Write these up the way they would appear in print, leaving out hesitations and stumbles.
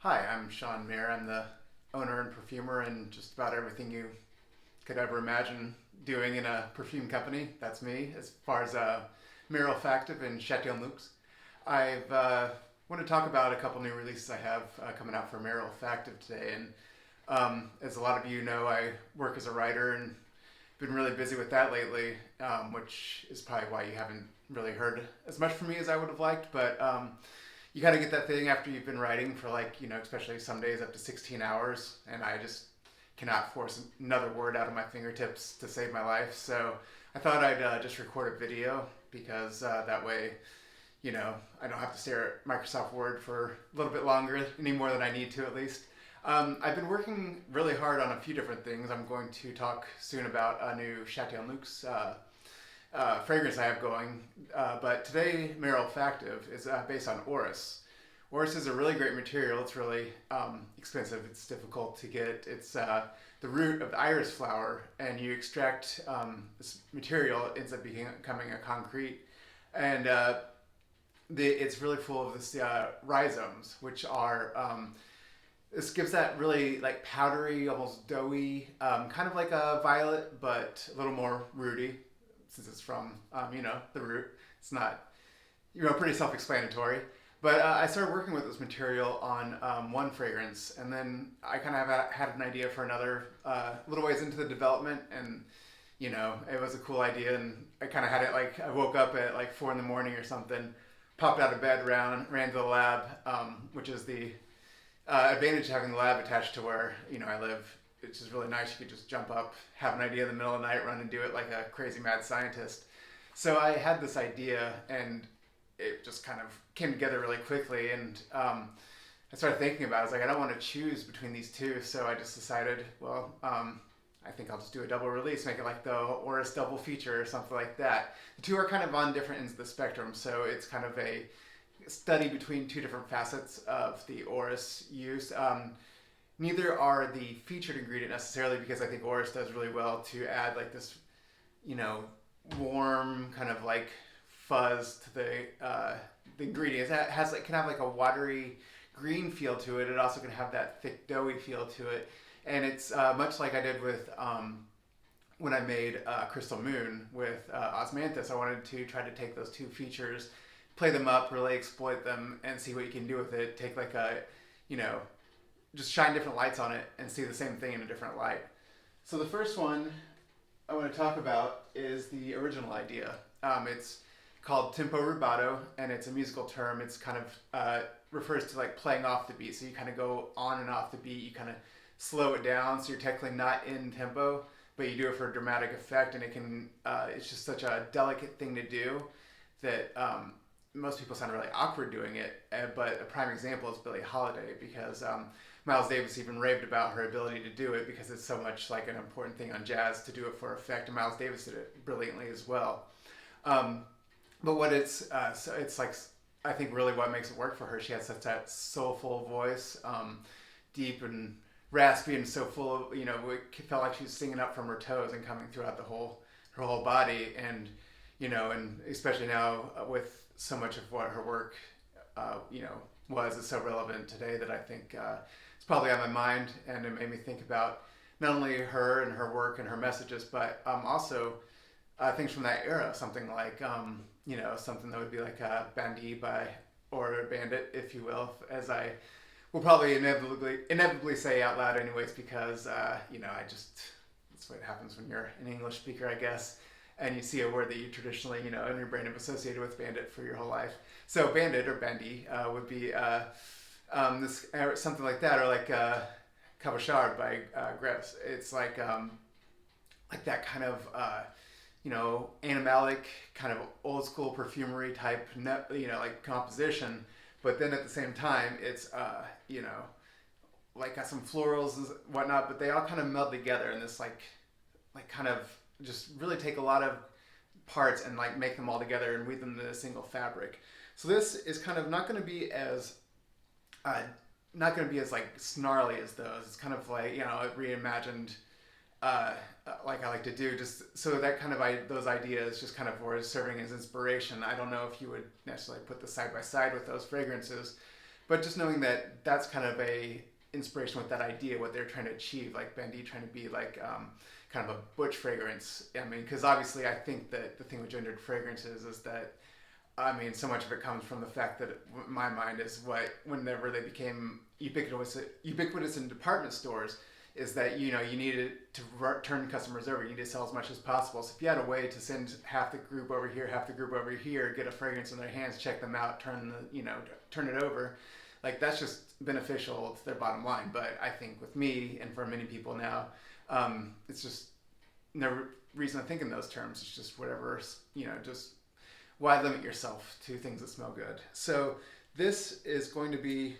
Hi, I'm Maher. I'm the owner and perfumer and just about everything you could ever imagine doing in a perfume company. That's me. As far as Maher Olfactive and Château Luxe, I've want to talk about a couple new releases I have coming out for Maher Olfactive today. And as a lot of you know, I work as a writer and been really busy with that lately, which is probably why you haven't really heard as much from me as I would have liked. But you kind of get that thing after you've been writing for especially some days up to 16 hours, and I just cannot force another word out of my fingertips to save my life. So I thought I'd just record a video because that way, I don't have to stare at Microsoft Word for a little bit longer, any more than I need to at least. I've been working really hard on a few different things. I'm going to talk soon about a new Château Luxe fragrance I have going. But today, Maher Olfactive is based on Orris. Orris is a really great material. It's really expensive. It's difficult to get. It's the root of the iris flower, and you extract this material. It ends up becoming a concrete, and it's really full of this rhizomes, which are this gives that really like powdery, almost doughy, kind of like a violet, but a little more rooty, since it's from the root. It's not pretty self-explanatory. But I started working with this material on one fragrance, and then I kind of had an idea for another little ways into the development, and it was a cool idea, and I kind of had it like I woke up at like 4 in the morning or something, popped out of bed, ran to the lab, which is the advantage of having the lab attached to where I live. It's just really nice. You could just jump up, have an idea in the middle of the night, run and do it like a crazy mad scientist. So I had this idea, and it just kind of came together really quickly. And I started thinking about it. I was like, I don't want to choose between these two. So I just decided, well, I think I'll just do a double release, make it like the Orris double feature or something like that. The two are kind of on different ends of the spectrum. So it's kind of a study between two different facets of the Orris use. Neither are the featured ingredient necessarily, because I think Orris does really well to add like this, warm kind of like fuzz to the ingredients. It can have like a watery green feel to it. It also can have that thick doughy feel to it, and it's much like I did with when I made Crystal Moon with Osmanthus. I wanted to try to take those two features, play them up, really exploit them, and see what you can do with it. Take like a, just shine different lights on it and see the same thing in a different light. So the first one I want to talk about is the original idea. It's called tempo rubato, and it's a musical term. It's kind of refers to like playing off the beat. So you kind of go on and off the beat. You kind of slow it down, so you're technically not in tempo, but you do it for a dramatic effect, and it can. It's just such a delicate thing to do that most people sound really awkward doing it. But a prime example is Billie Holiday, because Miles Davis even raved about her ability to do it, because it's so much like an important thing on jazz to do it for effect, and Miles Davis did it brilliantly as well. But what so it's like, I think really what makes it work for her, she has such that soulful voice, deep and raspy, and so full of, it felt like she was singing up from her toes and coming throughout her whole body. And and especially now with so much of what her work is so relevant today, that I think it's probably on my mind, and it made me think about not only her and her work and her messages, but also things from that era, something like something that would be like a Bandit or a Bandit, if you will, as I will probably inevitably say out loud anyways, because I just, that's what happens when you're an English speaker, I guess, and you see a word that you traditionally, in your brain have associated with bandit for your whole life. So bandit or bandy would be this something like that, or like cabochard by Gress. It's like that kind of animalic kind of old school perfumery type, like composition. But then at the same time, it's like got some florals and whatnot, but they all kind of meld together in this like kind of just really take a lot of parts and like make them all together and weave them into a single fabric. So this is kind of not going to be as like snarly as those. It's kind of like reimagined, like I like to do, just so that kind of those ideas just kind of were serving as inspiration. I don't know if you would necessarily put this side by side with those fragrances, but just knowing that that's kind of a inspiration with that idea, what they're trying to achieve, like Bendy trying to be like kind of a butch fragrance. I mean, because obviously I think that the thing with gendered fragrances is that, I mean, so much of it comes from the fact that in my mind is what, whenever they became ubiquitous in department stores, is that, you know, you needed to turn customers over. You need to sell as much as possible. So if you had a way to send half the group over here, half the group over here, get a fragrance in their hands, check them out, turn it over, like that's just beneficial to their bottom line. But I think with me and for many people now, it's just no reason to think in those terms. It's just whatever, just why limit yourself to things that smell good? So this is going to be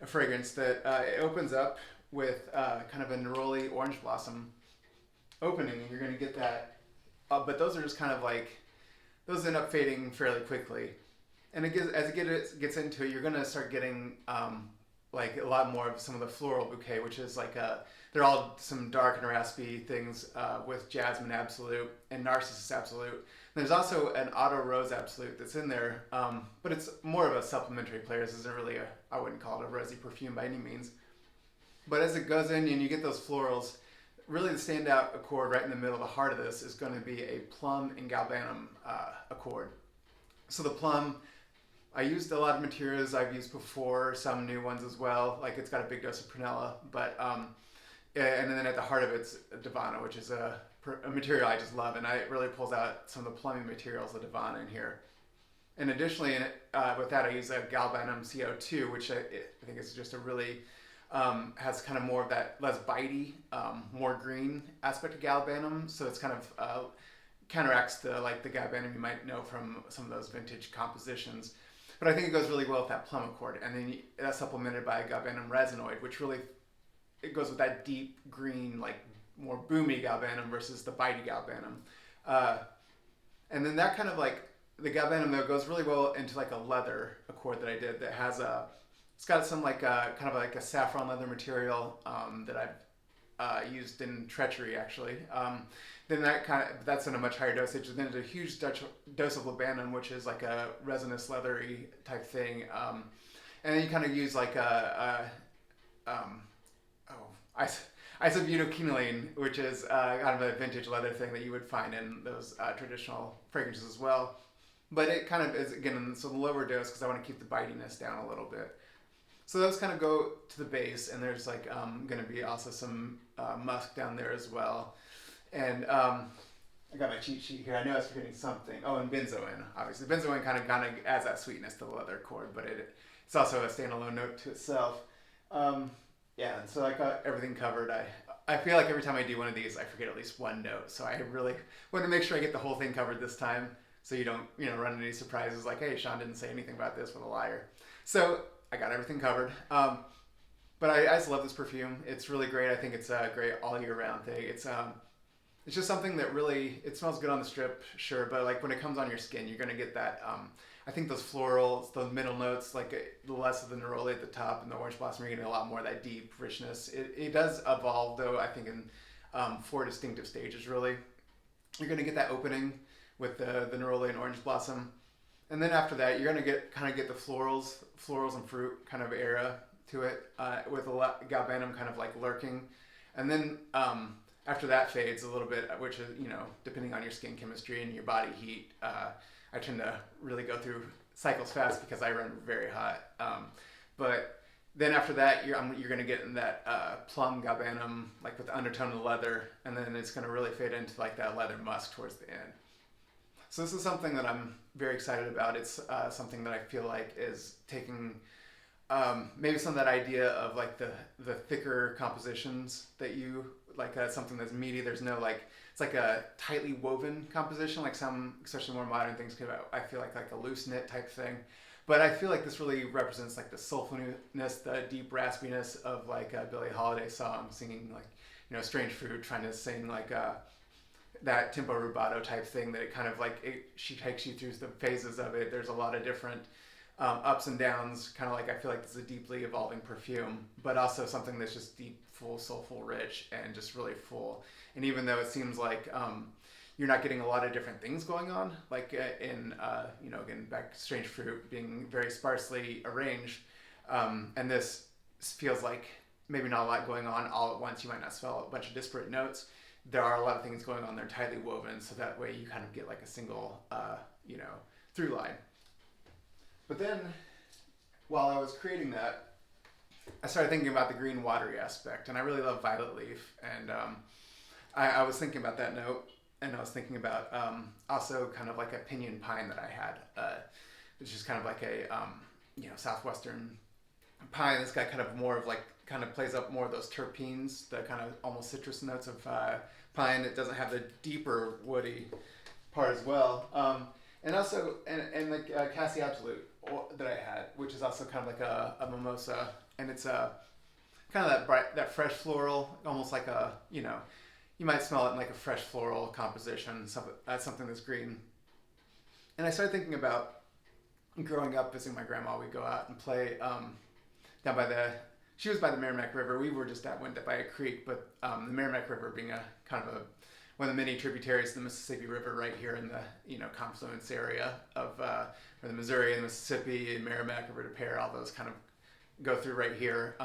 a fragrance that it opens up with kind of a neroli orange blossom opening, and you're going to get that. But those are just kind of like, those end up fading fairly quickly. And as it gets into it, you're going to start getting like a lot more of some of the floral bouquet, which is like they're all some dark and raspy things with Jasmine Absolute and Narcissus Absolute. And there's also an Auto Rose Absolute that's in there, but it's more of a supplementary player. This isn't really I wouldn't call it a rosy perfume by any means. But as it goes in and you get those florals, really the standout accord right in the middle of the heart of this is going to be a plum and galbanum accord. So the plum, I used a lot of materials I've used before, some new ones as well. Like it's got a big dose of prunella, but and then at the heart of it's Divana, which is a material I just love, and it really pulls out some of the plumbing materials of Divana in here. And additionally, with that, I use a galbanum CO2, which I think is just a really has kind of more of that less bitey, more green aspect of galbanum. So it's kind of counteracts the galbanum you might know from some of those vintage compositions. But I think it goes really well with that plum accord, and then that's supplemented by a galbanum resinoid, which really it goes with that deep green, like more boomy galbanum versus the bitey galbanum. And then that kind of like the galbanum though goes really well into like a leather accord that I did that has it's got some like kind of like a saffron leather material that I've used in Treachery actually. Then that's in a much higher dosage. And then there's a huge dose of labdanum, which is like a resinous leathery type thing. And then you kind of use like isobutylquinoline, which is kind of a vintage leather thing that you would find in those traditional fragrances as well. But it kind of is, again, so the lower dose because I want to keep the bitiness down a little bit. So those kind of go to the base, and there's like going to be also some musk down there as well. And I got my cheat sheet here. I know I was forgetting something. Oh, and benzoin, obviously. Benzoin kind of adds that sweetness to the leather accord, but it's also a standalone note to itself. Yeah, and so I got everything covered. I feel like every time I do one of these, I forget at least one note. So I really want to make sure I get the whole thing covered this time, so you don't run into any surprises like, hey, Sean didn't say anything about this, what a liar. So I got everything covered. But I just love this perfume. It's really great. I think it's a great all year round thing. It's just something that really, it smells good on the strip, sure, but like when it comes on your skin, you're gonna get that. I think those florals, those middle notes, like the less of the neroli at the top and the orange blossom, you're getting a lot more of that deep richness. It does evolve though, I think in 4 distinctive stages really. You're gonna get that opening with the neroli and orange blossom. And then after that, you're gonna get the florals and fruit kind of era to it, with a lot galbanum kind of like lurking. And then after that fades a little bit, which is, depending on your skin chemistry and your body heat, I tend to really go through cycles fast because I run very hot. But then after that, you're going to get in that plum galbanum, like with the undertone of the leather, and then it's going to really fade into like that leather musk towards the end. So this is something that I'm very excited about. It's something that I feel like is taking maybe some of that idea of like the thicker compositions that you like, something that's meaty. There's no it's like a tightly woven composition, like some especially more modern things could, I feel like a loose knit type thing. But I feel like this really represents like the soulfulness, the deep raspiness of like a Billie Holiday song, singing like Strange Fruit, trying to sing like that tempo rubato type thing, that it kind of like she takes you through the phases of it. There's a lot of different ups and downs, kind of like I feel like this is a deeply evolving perfume, but also something that's just deep, full, soulful, rich, and just really full. And even though it seems like you're not getting a lot of different things going on. Like you know, again, back strange fruit being very sparsely arranged, and this feels like maybe not a lot going on all at once. You might not smell a bunch of disparate notes. There are a lot of things going on. They're tightly woven, so that way you kind of get like a single, you know, through line. But then, while I was creating that, I started thinking about the green watery aspect, and I really love violet leaf, and I was thinking about that note, and I was thinking about also kind of like a pinyon pine that I had, which is kind of like a you know, southwestern pine that's got kind of more of like, kind of plays up more of those terpenes, the kind of almost citrus notes of pine. It doesn't have the deeper woody part as well, and also and like Cassie Absolute that I had, which is also kind of like a mimosa, and it's kind of that bright, that fresh floral, almost like a, you know, you might smell it in like a fresh floral composition, something that's green. And I started thinking about growing up visiting my grandma. We'd go out and play down by she was by the Merrimack River. We were just went by a creek, but the Merrimack River being a kind of one of the many tributaries to the Mississippi River right here in the, you know, confluence area of where the Missouri and the Mississippi and Merrimack River to Pear, all those kind of go through right here.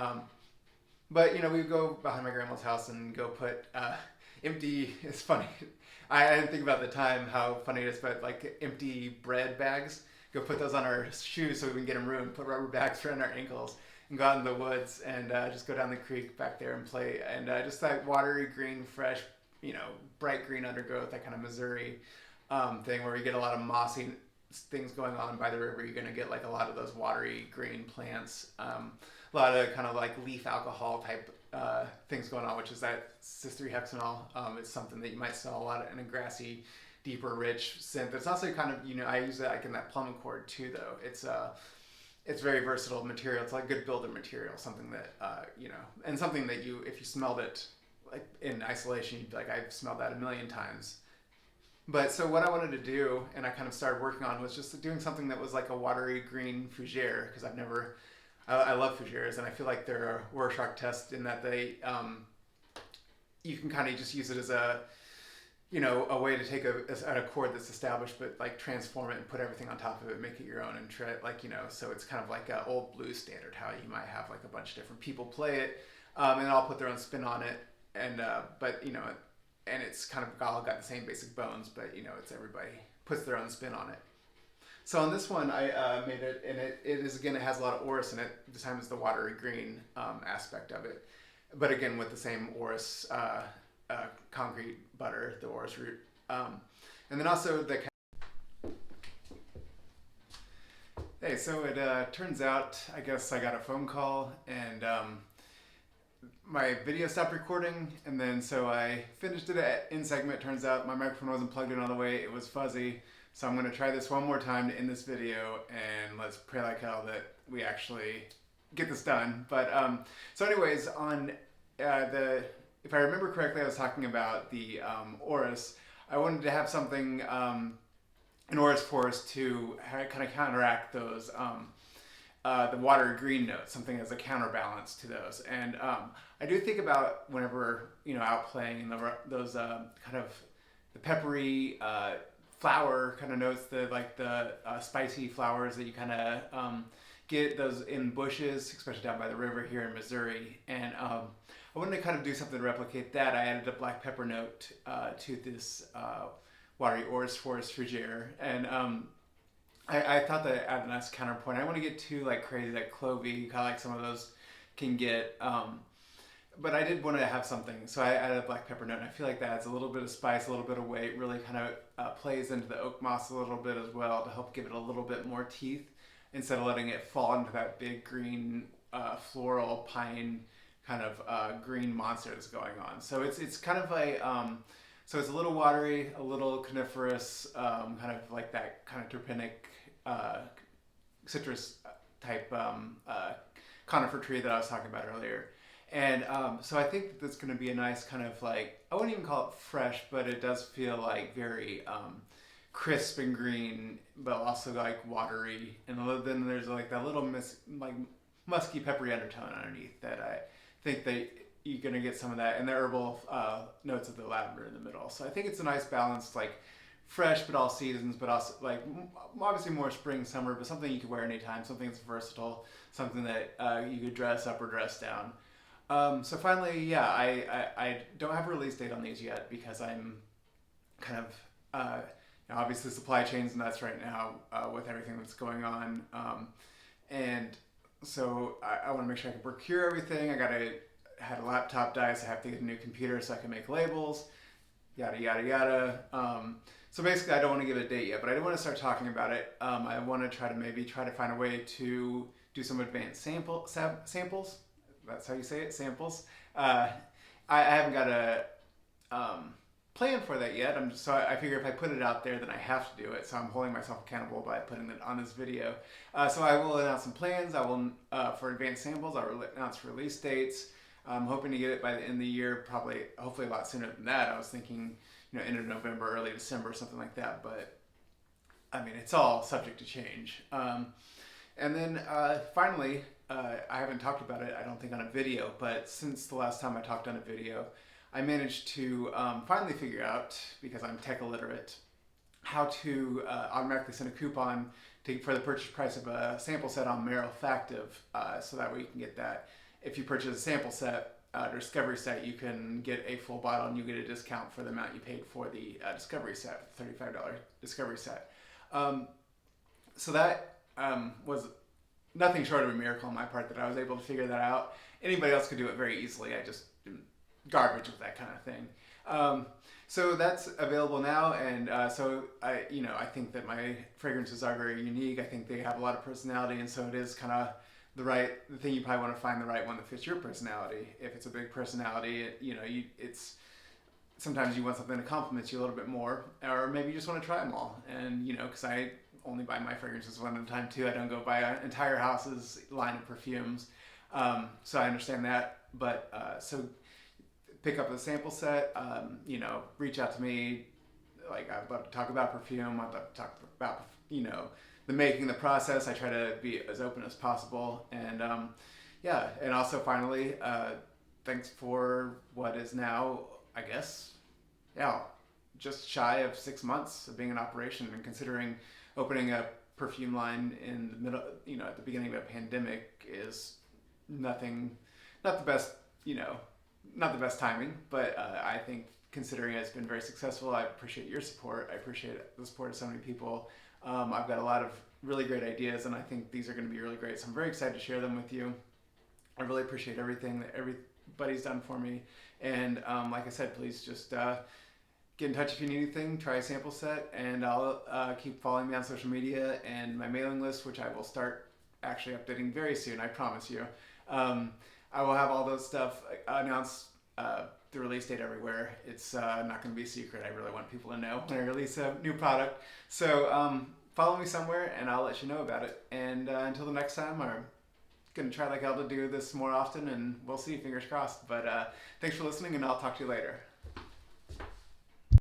But you know, we would go behind my grandma's house and go put empty. It's funny. I didn't think about the time how funny it is, but like empty bread bags. Go put those on our shoes so we can get them ruined. Put rubber bags around our ankles and go out in the woods and just go down the creek back there and play. And just that watery green, fresh, you know, bright green undergrowth, that kind of Missouri thing where you get a lot of mossy things going on by the river. You're going to get like a lot of those watery green plants. A lot of kind of like leaf alcohol type things going on, which is that cis-3-hexanol. It's something that you might smell a lot in a grassy, deeper, rich scent. It's also kind of, you know, I use it like in that plum accord too, though. It's very versatile material. It's like good builder material, something that, you know, and something that you, if you smelled it like in isolation, you'd be like, I've smelled that a million times. But so what I wanted to do, and I kind of started working on, was just doing something that was like a watery green fougere, because I love fougères, and I feel like they're a Rorschach test in that they, you can kind of just use it as a, you know, a way to take an accord that's established, but like transform it and put everything on top of it, make it your own, and try, like, you know, so it's kind of like an old blues standard, how you might have like a bunch of different people play it, and all put their own spin on it, and but you know, and it's kind of all got the same basic bones, but you know, it's everybody puts their own spin on it. So on this one, I made it, and it is, again, it has a lot of Orris in it. This time it's the watery green aspect of it, but again with the same Orris concrete butter, the Orris root, and then also the. Hey, so it turns out, I guess I got a phone call and my video stopped recording, and then so I finished it in segment. Turns out my microphone wasn't plugged in all the way, it was fuzzy. So I'm going to try this one more time to end this video, and let's pray like hell that we actually get this done. But so anyways, on if I remember correctly, I was talking about the Orris. I wanted to have something in Orris forest to kind of counteract those the watery green notes, something as a counterbalance to those. And I do think about whenever, you know, out playing those kind of the peppery flower kind of notes, the spicy flowers that you kind of get those in bushes, especially down by the river here in Missouri. And I wanted to kind of do something to replicate that. I added a black pepper note to this watery Orris forest fougere, and I thought that it added a nice counterpoint. I don't want to get too like crazy, like clovey, kind of like some of those can get. But I did want to have something, so I added a black pepper note, and I feel like that adds a little bit of spice, a little bit of weight, really kind of plays into the oak moss a little bit as well to help give it a little bit more teeth instead of letting it fall into that big green floral pine kind of green monster that's going on. So it's kind of a so it's a little watery, a little coniferous, kind of like that kind of terpenic citrus type conifer tree that I was talking about earlier. And so I think that that's going to be a nice kind of like, I wouldn't even call it fresh, but it does feel like very crisp and green, but also like watery. And then there's like that little musky, peppery undertone underneath that I think that you're gonna get some of that, and the herbal notes of the lavender in the middle. So I think it's a nice balance, like fresh but all seasons, but also like obviously more spring, summer, but something you could wear anytime, something that's versatile, something that you could dress up or dress down. So finally, yeah, I don't have a release date on these yet because I'm kind of obviously supply chain's nuts right now with everything that's going on, and so I want to make sure I can procure everything. Had a laptop die, so I have to get a new computer so I can make labels, yada yada yada. So basically, I don't want to give a date yet, but I do want to start talking about it. I want to try to find a way to do some advanced samples. That's how you say it, samples. I haven't got a plan for that yet. So I figure if I put it out there, then I have to do it. So I'm holding myself accountable by putting it on this video. So I will announce some plans. I will for advanced samples. I'll announce release dates. I'm hoping to get it by the end of the year, hopefully a lot sooner than that. I was thinking, end of November, early December, something like that. But I mean, it's all subject to change. And then finally, I haven't talked about it, I don't think, on a video, but since the last time I talked on a video, I managed to finally figure out, because I'm tech illiterate, how to automatically send a coupon for the purchase price of a sample set on Maher Olfactive, so that way you can get that. If you purchase a sample set, discovery set, you can get a full bottle and you get a discount for the amount you paid for the discovery set, $35 discovery set. So that was nothing short of a miracle on my part that I was able to figure that out. Anybody else could do it very easily. I just garbage with that kind of thing. So that's available now, and so I think that my fragrances are very unique. I think they have a lot of personality, and so it is kind of the thing. You probably want to find the right one that fits your personality. If it's a big personality, it's sometimes you want something that complements you a little bit more, or maybe you just want to try them all. And because I only buy my fragrances one at a time too. I don't go buy an entire house's line of perfumes. So I understand that, but so pick up a sample set. Reach out to me. Like, I'd love to talk about perfume. I'd love to talk about the making, the process. I try to be as open as possible. And and also finally, thanks for what is now, I guess, just shy of 6 months of being in operation, and considering opening a perfume line in the middle, at the beginning of a pandemic is not the best timing, but I think considering it's been very successful, I appreciate your support. I appreciate the support of so many people. I've got a lot of really great ideas, and I think these are going to be really great. So I'm very excited to share them with you. I really appreciate everything that everybody's done for me. And like I said, please just get in touch if you need anything. Try a sample set, and I'll keep following me on social media and my mailing list, which I will start actually updating very soon, I promise you. I will have all those stuff announced, the release date everywhere. It's not going to be a secret. I really want people to know when I release a new product. So follow me somewhere, and I'll let you know about it. And until the next time, I'm going to try like hell to do this more often, and we'll see, fingers crossed. But thanks for listening, and I'll talk to you later.